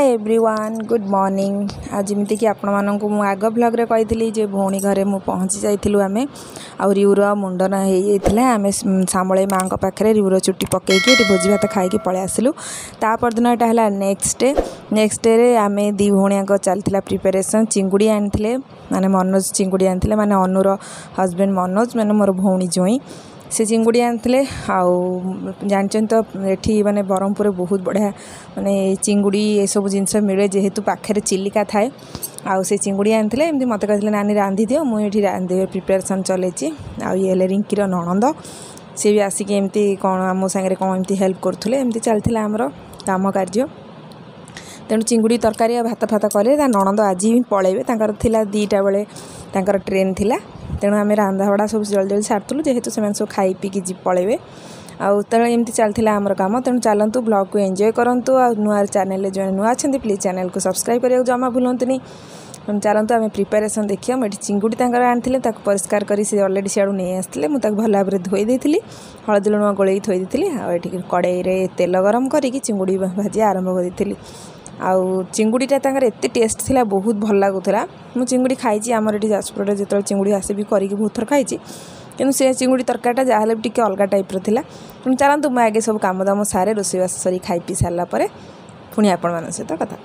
Hi everyone good morning. आज जमीती कि आपण मानक मु आग ब्लॉग रे कही जे भौणी घरे मु पहुँची जाइलु आमे आ रिउर मुंडन हो जाता आम सामळे माँ पाखे रिउर चुट्टी पकईकि भोजी भात खाई पलि आसलु। तापरदिन यहाँ है नेक्स्ट डे आम दी भौणिया चलता प्रिपेरेसन चिंगुड़ी आनी माने मनोज चिंगुड़ी आनी माने अनुर हजबैंड मनोज माने मोर भौणी जोई से चिंगुड़ी आनी जानते तो ये माने ब्रह्मपुर बहुत बढ़िया माने चिंगुड़ी ये सब जिनस मिले जेहेतु पाखे चिलिका थाए आउ से चिंगुड़ी आनी एमती मत कहते नानी रांधि दियो मुझे रांधि प्रिपेरेसन चलैची आए रिंकीर नणंद सी भी आसिक एमती कौन मो सांगे कौन एमती हेल्प करुले एमती चलता आमर काम कार्य तेणु चिंगुड़ी तरकारी भात फात कले नणंद आज ही पलैबे थिला 2टा बेले ट्रेन थिला तेणु आम रांधाबड़ा सब जल्दी जल्दी सारूँ जेहेतु से सब खाई पीकी पलैबे आमती चलता आमर काम तेणु चलतु ब्लॉग को एंजॉय करूँ आ नुआ चैनल जो नुआ अच्छा प्लीज चैनल को सब्सक्राइब करने जमा भूलुनी। चलतु आम प्रिपेरेसन देखिए मुझे चिंगुड़ी आनी परिष्कार कर अलरेडी सियाड़ू नहीं आसते मुझे भल भाव में धोई देती हलदी लुण गोल थोई देती आठी कड़े तेल गरम करी चिंगुड़ी भाजी आरंभ कर आउ चिंगुड़ीटा एत टेस्ट थिला बहुत भल लगुला मु चिंगुड़ी खाई आमर ये जाजपुर जो चिंगुड़ी आसे भी करके बहुत थर खाई कि से चिंगुड़ी तरकारीटा जहाँ भी टी अलग टाइप्र था तेणु चलतु मुझे आगे सब कम दाम सारे रोषेईबास सरी खाई पी सारापर पुणी आपण सहित कथा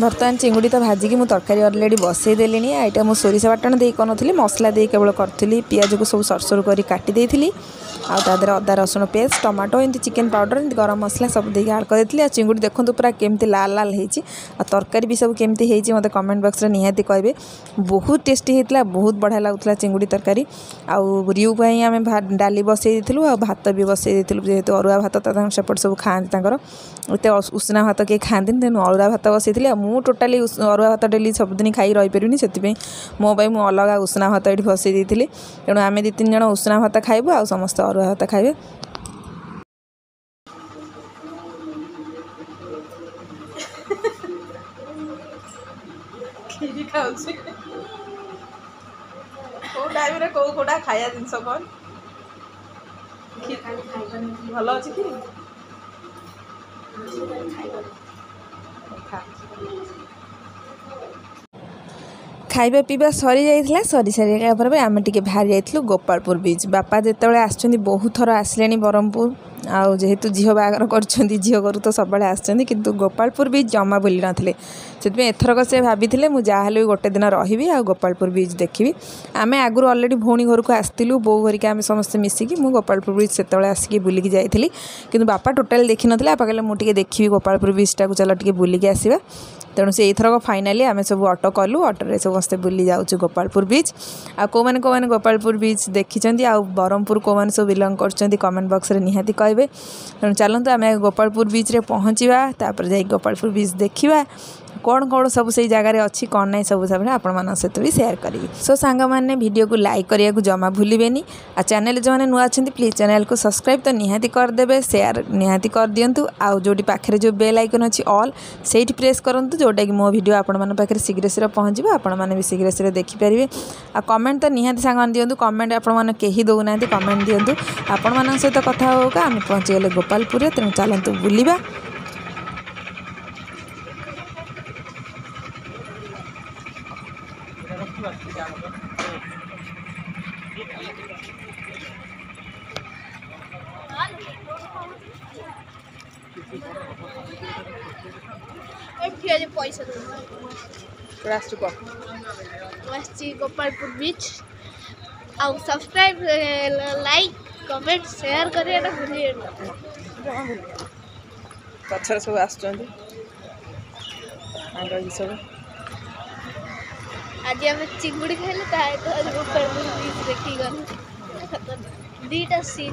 बर्तमान चिंगुड़ी तो भाजिकी मुझे तरकारी अलरेडी बसई देली यहाँ मुझे सोरिष बाटण दे करी मसला दे केवल करी पियाज को सब सरसर कर काटी देती आदर अदा रसुण पेस्ट टमाटो एमती चिकेन पाउडर एमती गरम मसला सब देके आड कर चिंगुड़ी देखो पूरा केमती लाल लाल होती तरकारी भी सब केमती होती मत कमेंट बॉक्स रे निहाती कहबे बहुत टेस्टी होता बहुत बढ़िया लगुला चिंगुड़ी तरकारी आउ रिउ आम डाली बसई देलु आ भात भी बसई देलु जेहेतु अरुआ भात सेपट सब खाते एत उषुना भात कहीं खाती तेणु अरुआ भात बसई मु टोटाली अरुआ भात डेली सबुदिन खाई रही पारे से मोपाई मुझे अलग उषुना भात ये बसई देती तेणु आम 2-3 जन उषुना भात खाइबु आ समस्त अरुआ भात खाइबे। कोटा खाया जिनस कौन भल अच्छी खाइबा पीवा सरी जाइथिला सरी सारिया पर आम टिके बाहर जाइथिलु गोपालपुर बीच बापा जेतेबेले आछंती बहुत थर आसलेनी ब्रह्मपुर आउ जेहेतु झील बागर कर झील करू तो सब आसछंती किंतु गोपालपुर बीच जमा बुली नथिले से एथरक से भाभी मुझे जहाँ भी गोटे दिन रही आ गोपालपुर बीच देखी आम आगुरी अलरेडी भौणी घर को आसलु बो घरिका आम समस्त मिसिकी मु गोपालपुर बीच से आसिक बुलिकी जाइली किंतु बापा टोटाल देखी नथिले बापा कहले मुझे देखी गोपालपुर बीचटा को चल टे बुलिकी आसवा तेणु से एथरक फाइनाली आम सब ऑटो कलु ऑटो समस्ते बुली जाऊँ गोपालपुर बीच आ कौन गोपालपुर बीच देखी आ ब्रह्मपुर कौन सब बिलंग कर कमेंट बॉक्स रे निहाती कहबे तेणु चलते आम गोपालपुर बीच रे पहुँचवा तापर जाई गोपालपुर बीच देखा कौन कौन सब से जगार अच्छी कौन ना सब सब आपण सहित भी शेयर करी सो सांग मैंने वीडियो को लाइक करने को जमा भूलें आ चैनल जो मैंने नुआ अच्छा प्लीज चैनल को सब्सक्राइब तो निहाती करदे शेयर निहाती कर दिंतु आउ जो पाखे जो बेल आइकन अच्छी ऑल से प्रेस करूँ जोटा कि मो वीडियो आपण पाखे शीघ्र शीघ्र पहुँच आपण मैंने भी शीघ्र शीघ्र देखिपारे आ कमेंट तो निहाती सांग दिंतु कमेंट आपण कहीं दौना कमेंट दिंतु आपण मान सहित कथा होगा आम पहुँचीगले गोपालपुर तेणु चलतु बुलवा पैसा गोपालपुर बीच आउ सब्सक्राइब लाइक कमेंट शेयर करिए ना भूलिए पछर सब आस आज आम चिंगुड़ी खाइले तो गोपालपुर बीच देखी गल 2टा सी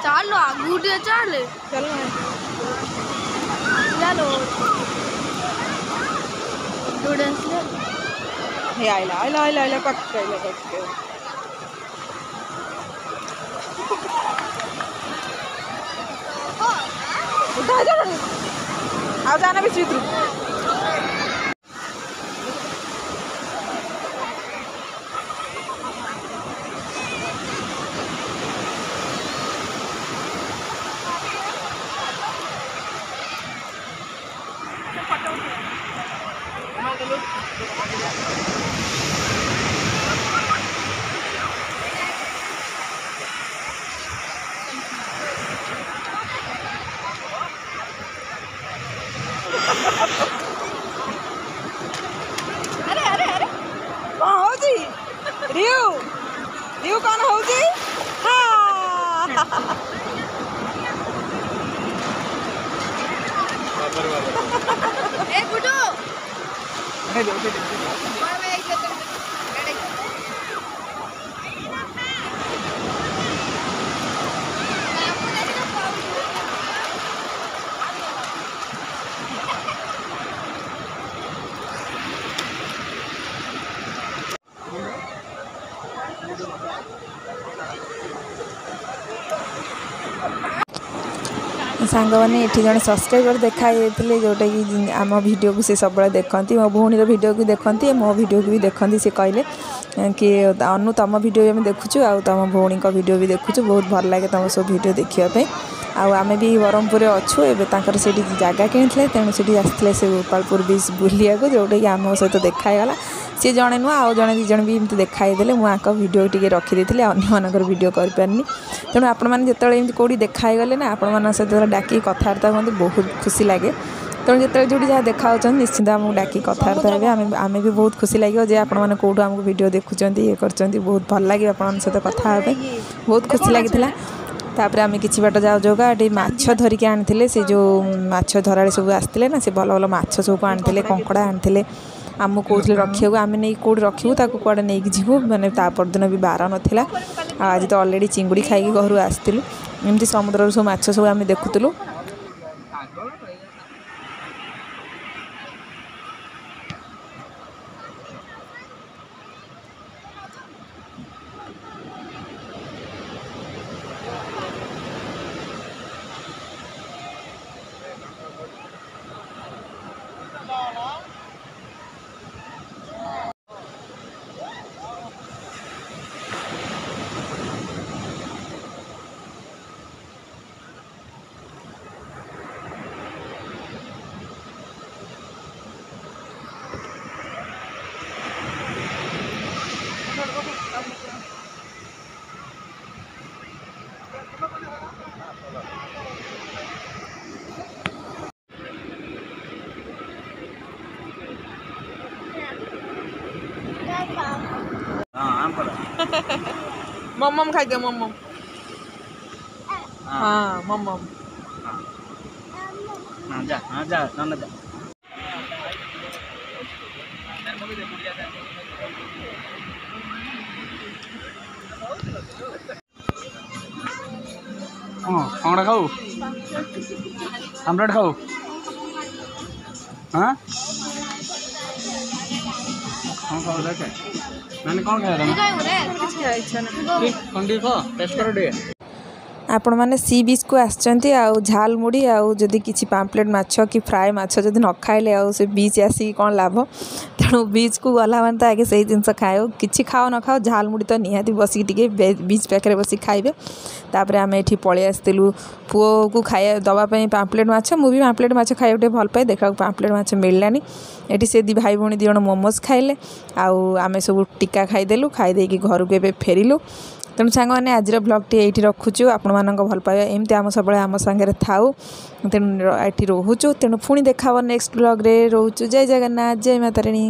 चलो आगूटे चले चलो चलो स्टूडेंट्स ले हे आइला आइला आइला आइला पक्का आइला पक्का उठा जा आ जाना भी चित्र अरे अरे अरे कौन हो जी रियू रियू कौन हो जी हाँ ए गुड्डू सांग मैंने ये जन सब्सक्राइबर देखाई जोटा कि आम वीडियो को सी सब देखती मो भौणी वीडियो को देखती मो वीडियो को भी देखती सी कहले कि अनु तुम वीडियो भी देखुचु आ तुम भौणी वीडियो भी देखुचु बहुत भल लगे तुम सब वीडियो देखापी आम भी ब्रह्मपुर अच्छु एवं से जगह किनी तेणु से आसते से गोपालपुर बीच बुलिया जोटा कि आम सहित देखाईगला सी जड़े नुआ आउ जड़े दिज भी एमती देखाई देले मुझे वीडियो टी रखीदे अन्य वीडियो करपारनी तेणु आपने जो कौटी देखाईगले ना आपण सहित डाकी कथबार्ता हमें बहुत खुशी लगे तेणु जो जहाँ देखा निश्चिंत आमको डाकी कथबार्ता है आम भी बहुत खुशी लगे जे आपने कौटू आमको वीडियो देखुं ये कर बहुत भल लगे आप सहित कथा बहुत खुशी लगी तापर आम कि बाट जाऊ जाऊगा ये माछ धरिकी आनी से जो माछ धराड़ी सब आसते ना से भल भल माछ सब आनी कंकड़ा आनी आमको कौन रखा आम नहीं कौट रखू कौड़े नहीं जीवु मैंने परदिन भी बार नाला आज तो अलरेडी चिंगुड़ी खाई घर आसलु एमती समुद्र सब माछ सब आम देखुलु मम खाई दे मम हाँ मम जा जा ना जा कौन खाऊ आमलेट खाऊ हाँ कौन खाऊ देखे मैंने कौन खाया आपण मैंने सी बीच को आसचंती आउ झाल मुड़ी आउ जदि किछि पाम्पलेट माछ कि फ्राए माछ जदि न खाइले आउ से बीच आसी कौन लाभ तेणु बीच को गला मैंने तो आगे से जिनस खाओ कि खाओ न खाओ झाल मुड़ी तो निहाती बसिक टे बीच पाखे बस खाइबे। तापर आम ये पलि आसलु पुओ को खाया दवापाई पाम्पलेट माछ मुझे पाम्पलेट माछ खाया भल पाए देखा पाम्पलेट माछ मिललानी ये से दी भाई भौणी दिजण मोमोज खाइले आम सब टिका खाईदेलु खाईदे घर को ए फेरिलु। तेणु सांग मैंने आज ब्लॉग टी ये रखुचु आपण मान भल पाइबा एमती आम सब आम सांगे थाउ तेणु ये रोचु तेणु पुणी देखा नेक्स्ट ब्लॉग रे रोचु। जय जगन्नाथ जय माता रानी।